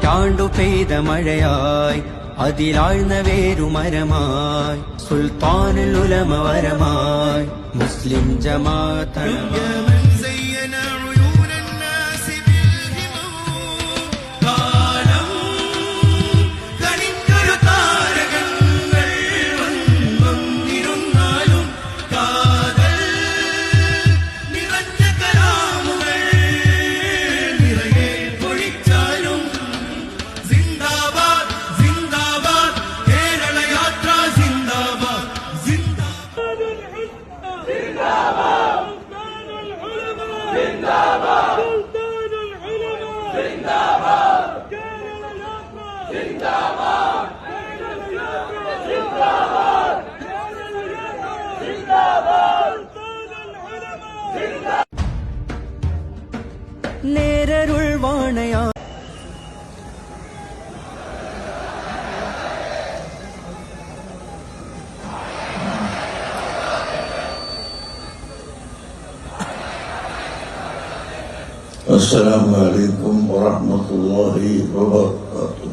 നൂറ്റാണ്ടു പെയ്ത മഴയായി അതിലാഴ്ന്ന വേരുമരമായി സുൽത്താനുൽ ഉലമ വരമായി മുസ്ലിം ജമാഅത്ത് നേരരുൾ വാണയാ السلام عليكم ورحمة الله وبركاته.